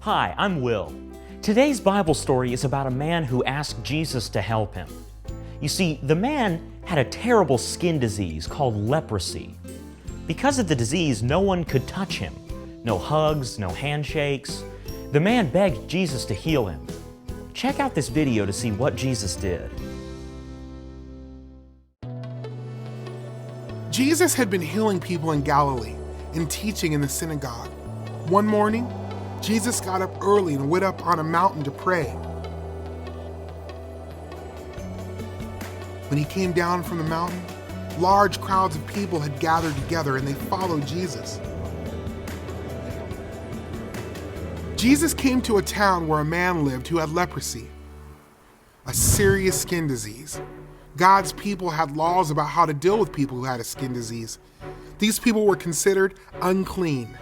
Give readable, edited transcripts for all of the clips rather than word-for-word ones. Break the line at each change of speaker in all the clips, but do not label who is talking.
Hi, I'm Will. Today's Bible story is about a man who asked Jesus to help him. You see, the man had a terrible skin disease called leprosy. Because of the disease, no one could touch him. No hugs, no handshakes. The man begged Jesus to heal him. Check out this video to see what Jesus did.
Jesus had been healing people in Galilee and teaching in the synagogue. One morning, Jesus got up early and went up on a mountain to pray. When he came down from the mountain, large crowds of people had gathered together and they followed Jesus. Jesus came to a town where a man lived who had leprosy, a serious skin disease. God's people had laws about how to deal with people who had a skin disease. These people were considered unclean.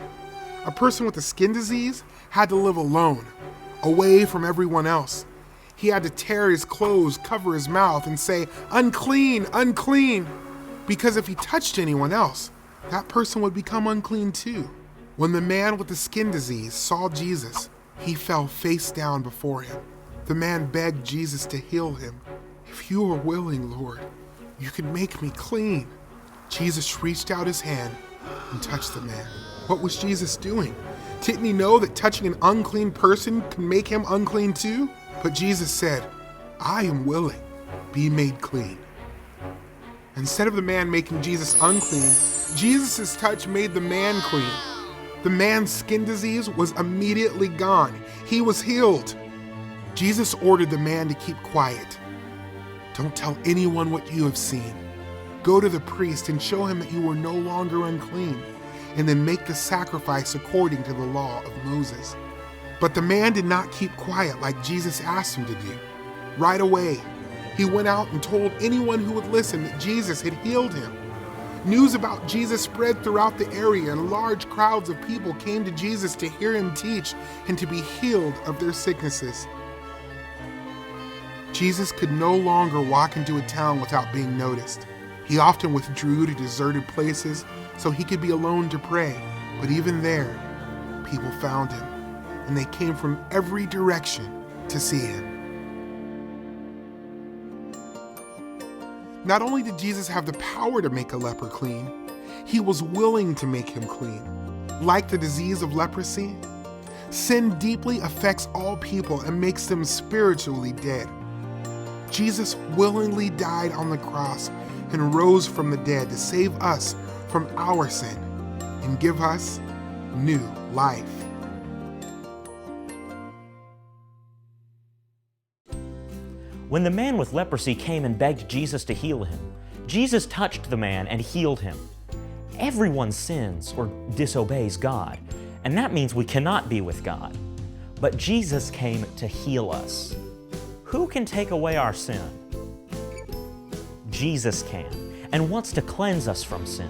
A person with a skin disease had to live alone, away from everyone else. He had to tear his clothes, cover his mouth, and say, "Unclean, unclean," because if he touched anyone else, that person would become unclean too. When the man with the skin disease saw Jesus, he fell face down before him. The man begged Jesus to heal him. "If you are willing, Lord, you can make me clean." Jesus reached out his hand and touched the man. What was Jesus doing? Didn't he know that touching an unclean person can make him unclean too? But Jesus said, "I am willing, be made clean." Instead of the man making Jesus unclean, Jesus' touch made the man clean. The man's skin disease was immediately gone. He was healed. Jesus ordered the man to keep quiet. "Don't tell anyone what you have seen. Go to the priest and show him that you are no longer unclean, and then make the sacrifice according to the law of Moses." But the man did not keep quiet like Jesus asked him to do. Right away, he went out and told anyone who would listen that Jesus had healed him. News about Jesus spread throughout the area, and large crowds of people came to Jesus to hear him teach and to be healed of their sicknesses. Jesus could no longer walk into a town without being noticed. He often withdrew to deserted places so he could be alone to pray. But even there, people found him, and they came from every direction to see him. Not only did Jesus have the power to make a leper clean, he was willing to make him clean. Like the disease of leprosy, sin deeply affects all people and makes them spiritually dead. Jesus willingly died on the cross and rose from the dead to save us from our sin and give us new life.
When the man with leprosy came and begged Jesus to heal him, Jesus touched the man and healed him. Everyone sins or disobeys God, and that means we cannot be with God. But Jesus came to heal us. Who can take away our sin? Jesus can, and wants to cleanse us from sin.